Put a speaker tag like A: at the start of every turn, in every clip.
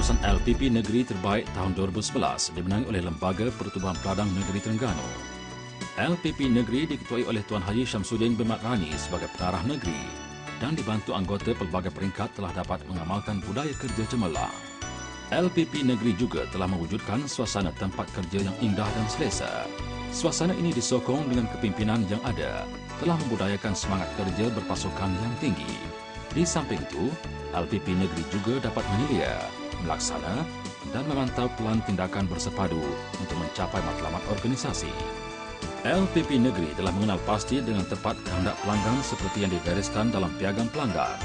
A: Pengurusan LPP Negeri Terbaik tahun 2011 dimenangi oleh Lembaga Pertubuhan Peladang Negeri Terengganu. LPP Negeri diketuai oleh Tuan Haji Syamsuddin bin Mat Rani sebagai pengarah negeri dan dibantu anggota pelbagai peringkat telah dapat mengamalkan budaya kerja cemerlang. LPP Negeri juga telah mewujudkan suasana tempat kerja yang indah dan selesa. Suasana ini disokong dengan kepimpinan yang ada, telah membudayakan semangat kerja berpasukan yang tinggi. Di samping itu, LPP Negeri juga dapat menyelia, melaksana dan memantau pelan tindakan bersepadu untuk mencapai matlamat organisasi. LPP Negeri telah mengenal pasti dengan tepat kehendak pelanggan seperti yang digariskan dalam piagam pelanggan.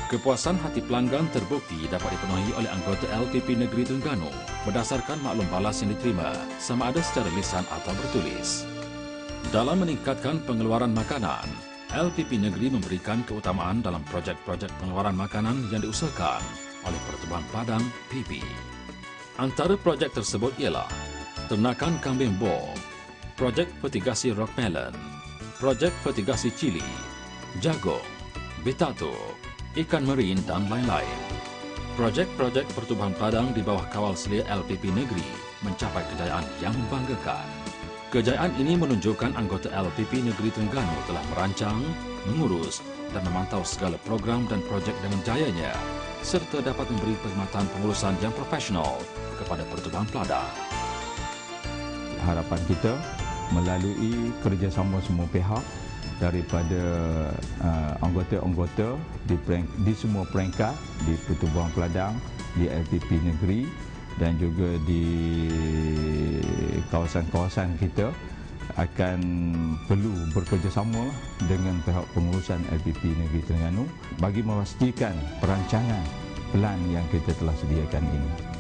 A: Kepuasan hati pelanggan terbukti dapat dipenuhi oleh anggota LPP Negeri Terengganu berdasarkan maklum balas yang diterima, sama ada secara lisan atau bertulis. Dalam meningkatkan pengeluaran makanan, LPP Negeri memberikan keutamaan dalam projek-projek pengeluaran makanan yang diusahakan oleh Pertubuhan Peladang PP. Antara projek tersebut ialah ternakan kambing bor, projek fertigasi rock melon, projek fertigasi cili, jagung, betato, ikan marin dan lain-lain. Projek-projek Pertubuhan Peladang di bawah kawal selia LPP Negeri mencapai kejayaan yang membanggakan. Kejayaan ini menunjukkan anggota LPP Negeri Terengganu telah merancang, mengurus dan memantau segala program dan projek dengan jayanya serta dapat memberi perkhidmatan pengurusan yang profesional kepada Pertubuhan Peladang.
B: Harapan kita melalui kerjasama semua pihak daripada anggota-anggota di semua peringkat di Pertubuhan Peladang, di LPP Negeri dan juga di kawasan-kawasan kita akan perlu bekerjasama dengan pihak pengurusan LPP Negeri Terengganu bagi memastikan perancangan pelan yang kita telah sediakan ini.